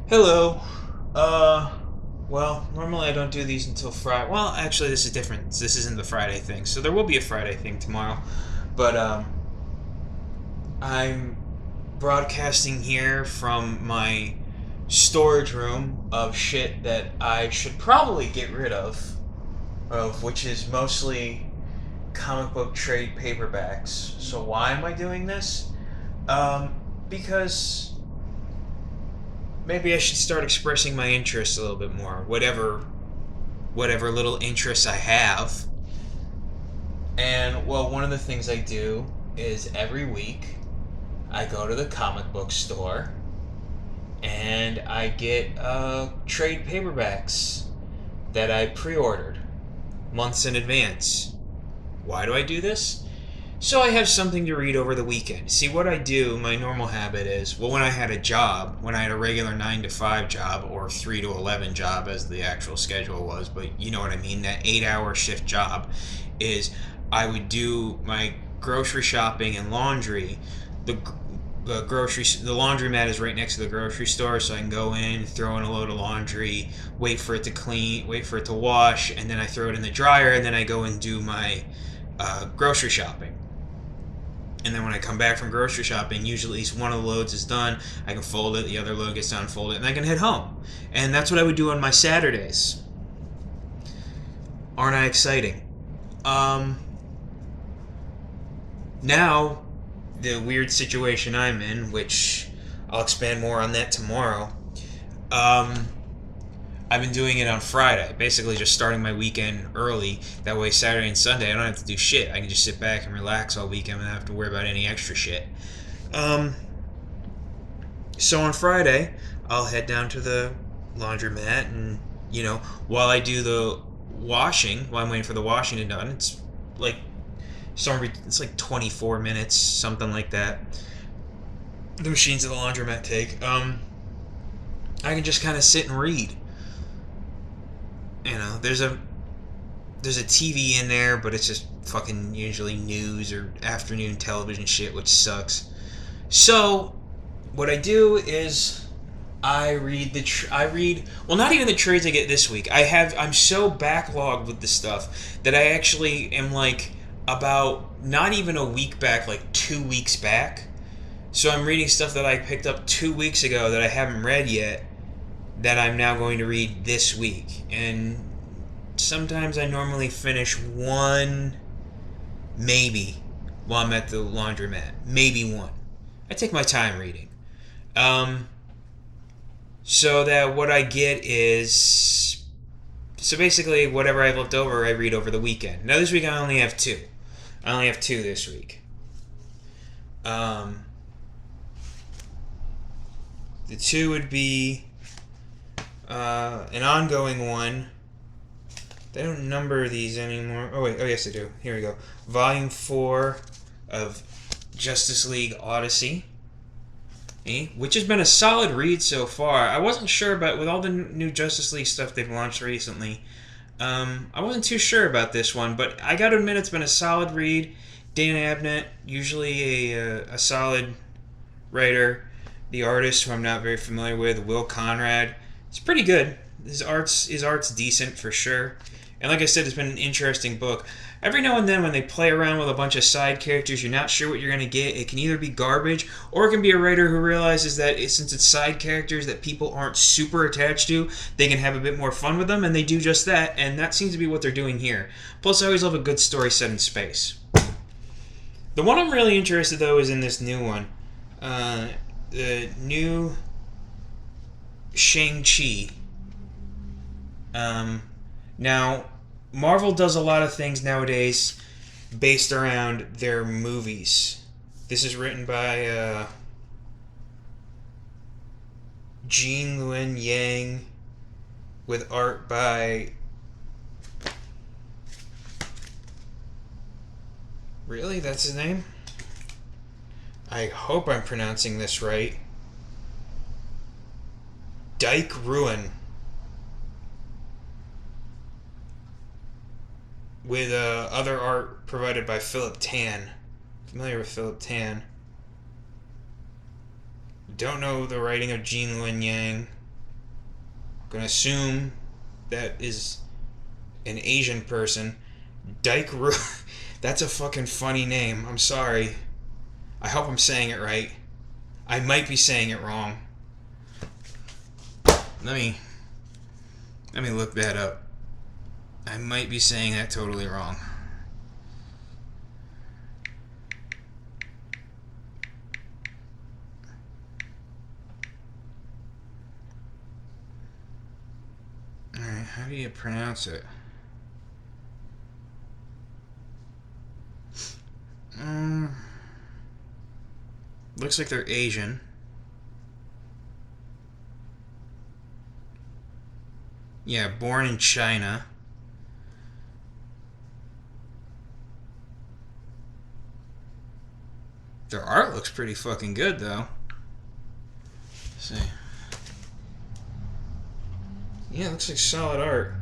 Hello. Uh, well, normally I don't do these until Friday. Well, actually, this is different. This isn't the Friday thing, so there will be a Friday thing tomorrow. But I'm broadcasting here from my storage room of shit that I should probably get rid of which is mostly comic book trade paperbacks. So why am I doing this? Um, because maybe I should start expressing my interests a little bit more. Whatever little interests I have. And well, one of the things I do is every week I go to the comic book store and I get trade paperbacks that I pre-ordered months in advance. Why do I do this? So I have something to read over the weekend. See, what I do, my normal habit is, well, when I had a job, when I had a regular 9 to 5 job, or 3 to 11 job, as the actual schedule was, but you know what I mean, that 8-hour shift job, is I would do my grocery shopping and laundry. The the laundromat is right next to the grocery store, so I can go in, throw in a load of laundry, wait for it to clean, wait for it to wash, and then I throw it in the dryer, and then I go and do my grocery shopping. And then when I come back from grocery shopping, usually at least one of the loads is done. I can fold it, the other load gets done, fold it, and I can head home. And that's what I would do on my Saturdays. Aren't I exciting? Um, Now, the weird situation I'm in, which I'll expand more on that tomorrow. Um, I've been doing it on Friday, basically just starting my weekend early. That way, Saturday and Sunday, I don't have to do shit. I can just sit back and relax all weekend and not have to worry about any extra shit. Um, so on Friday, I'll head down to the laundromat and, while I do the washing, while I'm waiting for the washing to be done, like it's like 24 minutes, something like that. The machines at the laundromat take. I can just kind of sit and read. There's a TV in there, but it's just fucking usually news or afternoon television shit, which sucks. So, what I do is I read well, not even the trades I get this week. I'm so backlogged with the stuff that I actually am like about not even a week back, like 2 weeks back. So I'm reading stuff that I picked up 2 weeks ago that I haven't read yet, that I'm now going to read this week. And sometimes I normally finish one, maybe, while I'm at the laundromat. Maybe one. I take my time reading. Um, so that what I get is. So basically, whatever I've left over, I read over the weekend. Now, this week I only have two. I only have two this week. Um, the two would be an ongoing one. They don't number these anymore. Oh wait, oh yes they do. Here we go. Volume 4 of Justice League Odyssey, which has been a solid read so far. I wasn't sure about, with all the new Justice League stuff they've launched recently, I wasn't too sure about this one, but I gotta admit it's been a solid read. Dan Abnett, usually a solid writer. The artist, who I'm not very familiar with, Will Conrad, it's pretty good. His art's decent for sure. And like I said, it's been an interesting book. Every now and then, when they play around with a bunch of side characters, you're not sure what you're going to get. It can either be garbage, or it can be a writer who realizes that since it's side characters that people aren't super attached to, they can have a bit more fun with them, and they do just that, and that seems to be what they're doing here. Plus, I always love a good story set in space. The one I'm really interested, though, is in this new one. The new Shang-Chi. Now, Marvel does a lot of things nowadays based around their movies. This is written by Gene Luen Yang, with art by. Really? That's his name? I hope I'm pronouncing this right. Dyke Ruin. With other art provided by Philip Tan. Familiar with Philip Tan. Don't know the writing of Gene Luen Yang. gonna assume that is an Asian person. Dyke Ruan. That's a fucking funny name. I'm sorry. I hope I'm saying it right. I might be saying it wrong. Let me look that up. I might be saying that totally wrong. Alright, how do you pronounce it? Looks like they're Asian. Yeah, born in China. Their art looks pretty fucking good, though. Let's see. Yeah, it looks like solid art.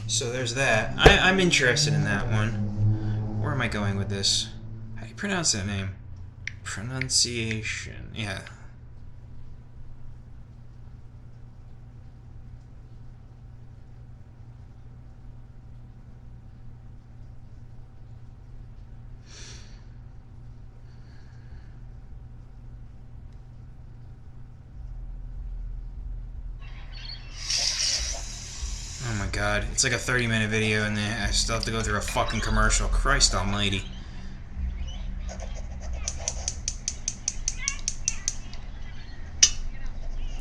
So there's that. I'm interested in that one. Where am I going with this? How do you pronounce that name? Pronunciation. Yeah. Oh my god. It's like a 30-minute video and then I still have to go through a fucking commercial. Christ almighty.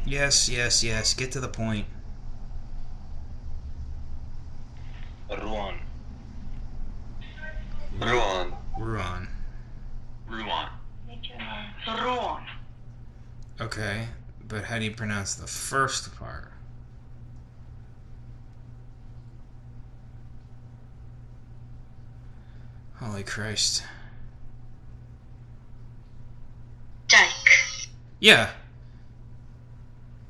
Yes, yes, yes. Get to the point. Ruan. Ruan. Ruan. Ruan. Ruan. Okay, but how do you pronounce the first part? Holy Christ. Dyke. Yeah.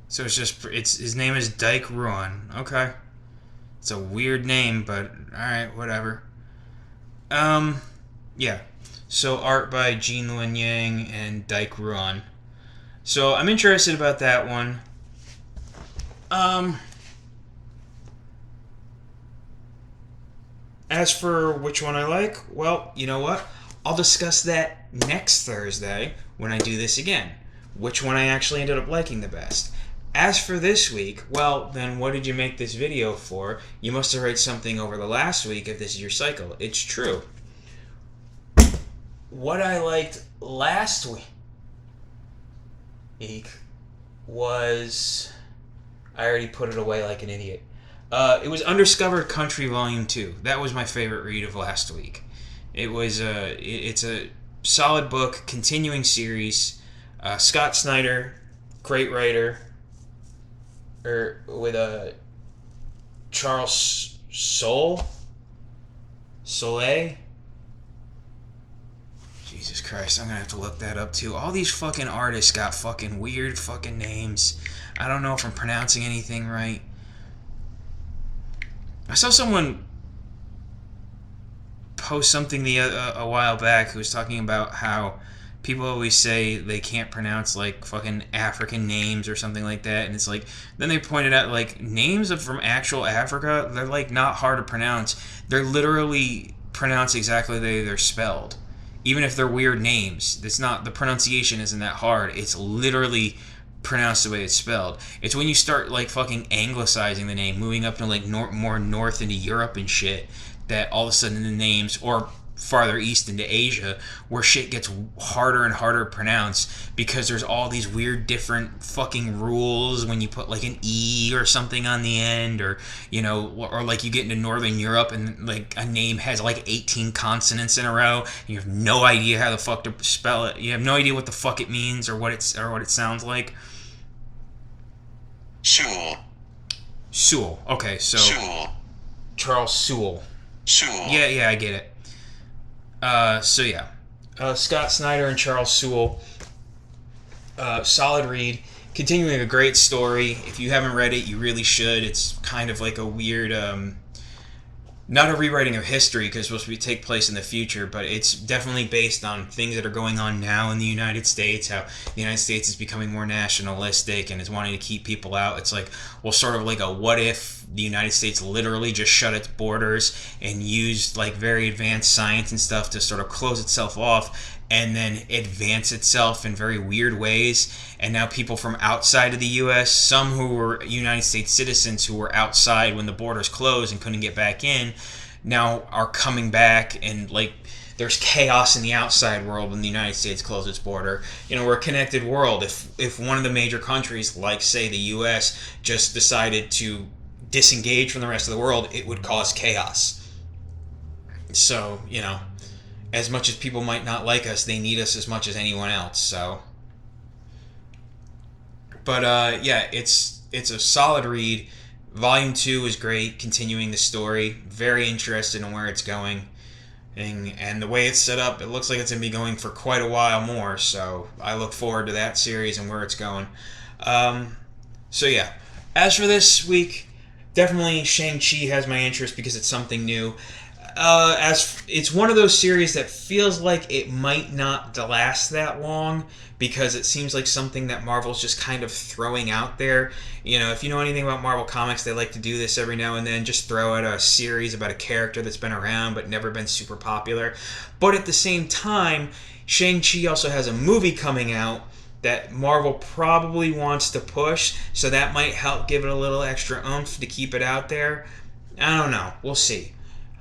So his name is Dyke Ruan. Okay. It's a weird name, but alright, whatever. Yeah. So art by Jean Luen Yang and Dyke Ruan. So I'm interested about that one. As for which one I like, well, you know what? I'll discuss that next Thursday when I do this again. Which one I actually ended up liking the best. As for this week, well, then what did you make this video for? You must have read something over the last week if this is your cycle. It's true. What I liked last week was... I already put it away like an idiot. It was Undiscovered Country Volume 2. That was my favorite read of last week. It was it's a solid book, continuing series. Scott Snyder, great writer. With Charles Soule. Jesus Christ, I'm gonna have to look that up too. All these fucking artists got fucking weird fucking names. I don't know if I'm pronouncing anything right. I saw someone post something a while back who was talking about how people always say they can't pronounce like fucking African names or something like that, and it's like then they pointed out like names from actual Africa, they're like not hard to pronounce. They're literally pronounced exactly the way they're spelled. Even if they're weird names, it's not, the pronunciation isn't that hard. It's literally pronounced the way it's spelled. It's when you start like fucking anglicizing the name, moving up to like more north into Europe and shit, that all of a sudden the names, or farther east into Asia, where shit gets harder and harder to pronounce because there's all these weird different fucking rules when you put like an E or something on the end, or you know, or like you get into Northern Europe and like a name has like 18 consonants in a row and you have no idea how the fuck to spell it. You have no idea what the fuck it means or what it sounds like. Soule. Okay, so Soule. Charles Soule. Soule. Yeah, I get it. So yeah, Scott Snyder and Charles Soule, solid read, continuing a great story. If you haven't read it, you really should. It's kind of like a weird, not a rewriting of history because it's supposed to take place in the future, but it's definitely based on things that are going on now in the United States, how the United States is becoming more nationalistic and is wanting to keep people out. It's like, well, sort of like a what if the United States literally just shut its borders and used like very advanced science and stuff to sort of close itself off and then advance itself in very weird ways. And now people from outside of the U.S., some who were United States citizens who were outside when the borders closed and couldn't get back in, now are coming back, and like there's chaos in the outside world when the United States closed its border. We're a connected world. If one of the major countries, like say the U.S., just decided to disengage from the rest of the world, it would cause chaos. So, as much as people might not like us, they need us as much as anyone else. So, but yeah, it's a solid read. Volume 2 is great, continuing the story. Very interested in where it's going, and the way it's set up, it looks like it's gonna be going for quite a while more. So I look forward to that series and where it's going. So yeah, as for this week, definitely Shang-Chi has my interest because it's something new. As it's one of those series that feels like it might not last that long because it seems like something that Marvel's just kind of throwing out there. If you know anything about Marvel Comics, they like to do this every now and then, just throw out a series about a character that's been around but never been super popular. But at the same time, Shang-Chi also has a movie coming out that Marvel probably wants to push, so that might help give it a little extra oomph to keep it out there. I don't know. We'll see.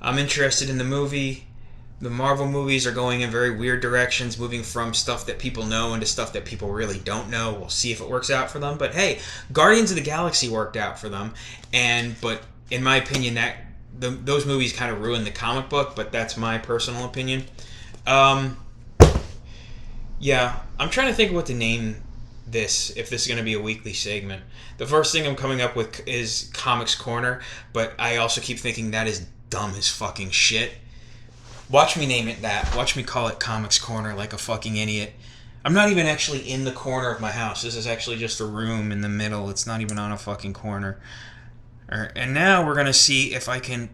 I'm interested in the movie. The Marvel movies are going in very weird directions, moving from stuff that people know into stuff that people really don't know. We'll see if it works out for them. But hey, Guardians of the Galaxy worked out for them, but in my opinion, those movies kind of ruined the comic book. But that's my personal opinion. Yeah, I'm trying to think of what to name this, if this is going to be a weekly segment. The first thing I'm coming up with is Comics Corner, but I also keep thinking that is dumb as fucking shit. Watch me name it that. Watch me call it Comics Corner like a fucking idiot. I'm not even actually in the corner of my house. This is actually just a room in the middle. It's not even on a fucking corner. And now we're going to see if I can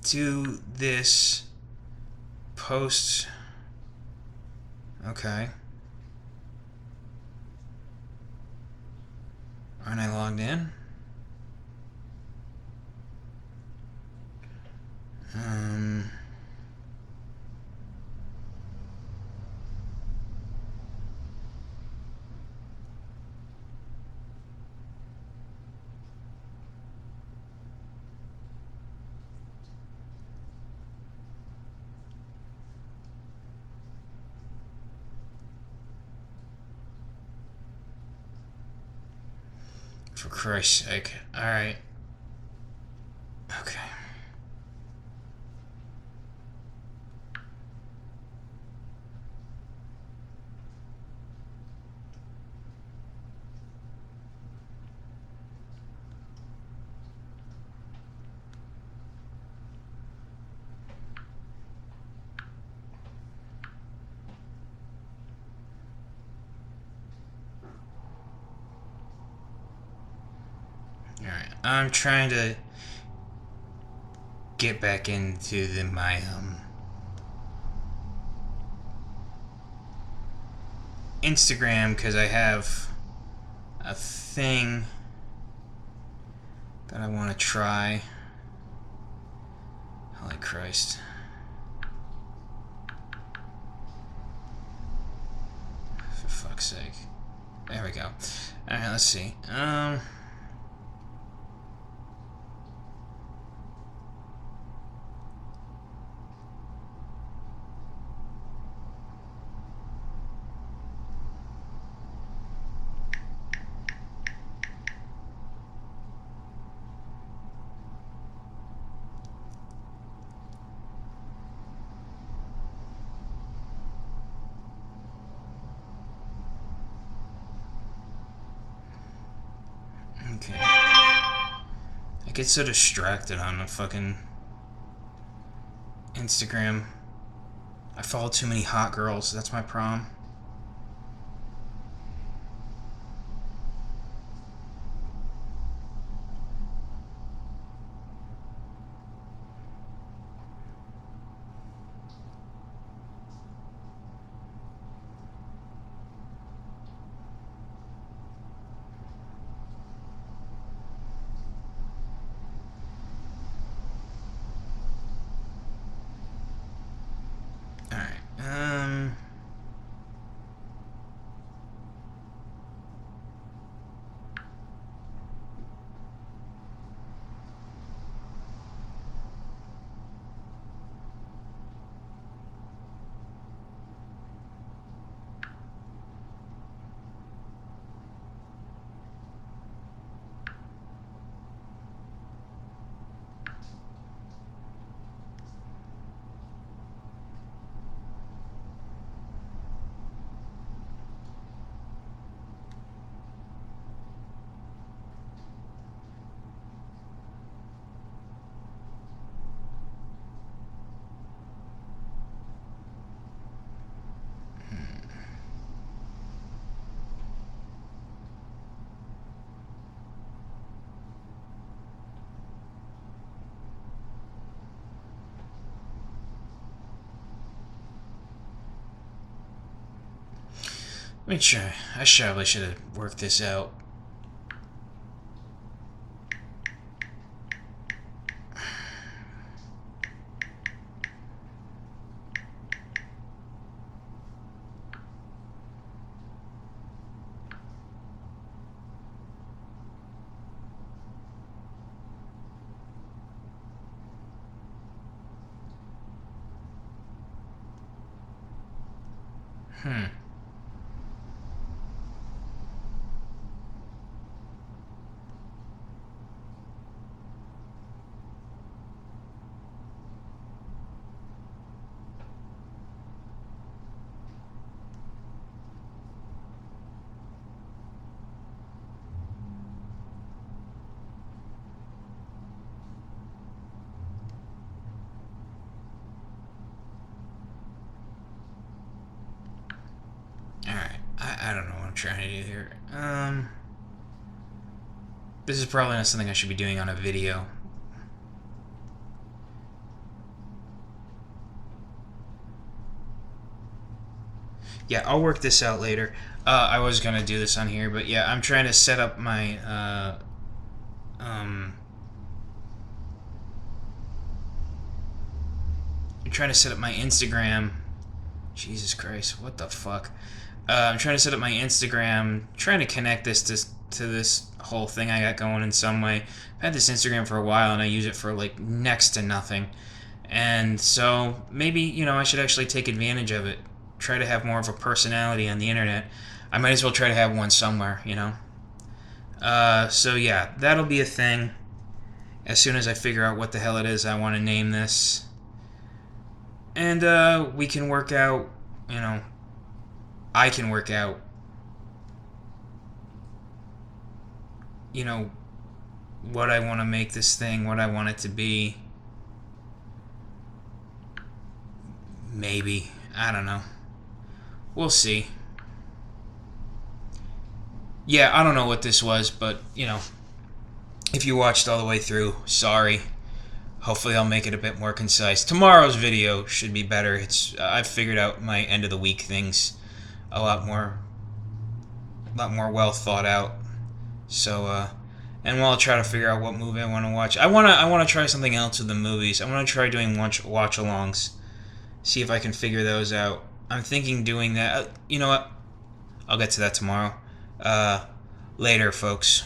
do this post. Okay. Aren't I logged in? For Christ's sake. Alright. Okay. Alright, I'm trying to get back into my Instagram because I have a thing that I want to try. Holy Christ. For fuck's sake. There we go. Alright, let's see. Okay. I get so distracted on the fucking Instagram. I follow too many hot girls. That's my problem. Let me try. I probably should have worked this out. I don't know what I'm trying to do here. This is probably not something I should be doing on a video. Yeah, I'll work this out later. I was gonna do this on here, but yeah, I'm trying to set up my I'm trying to set up my Instagram. Jesus Christ, what the fuck? I'm trying to set up my Instagram, trying to connect this to this whole thing I got going in some way. I've had this Instagram for a while, and I use it for, like, next to nothing. And so, maybe, you know, I should actually take advantage of it. Try to have more of a personality on the internet. I might as well try to have one somewhere, you know? So yeah, that'll be a thing. As soon as I figure out what the hell it is I want to name this. And, we can work out, you know, I can work out, you know, what I want to make this thing, what I want it to be. Maybe. I don't know. We'll see. Yeah, I don't know what this was, but, you know, if you watched all the way through, sorry. Hopefully I'll make it a bit more concise. Tomorrow's video should be better. I've figured out my end of the week things a lot more well thought out. So, and while I'll try to figure out what movie I want to watch, I wanna try something else with the movies. I want to try doing watch-alongs. See if I can figure those out. I'm thinking doing that. You know what? I'll get to that tomorrow. Later, folks.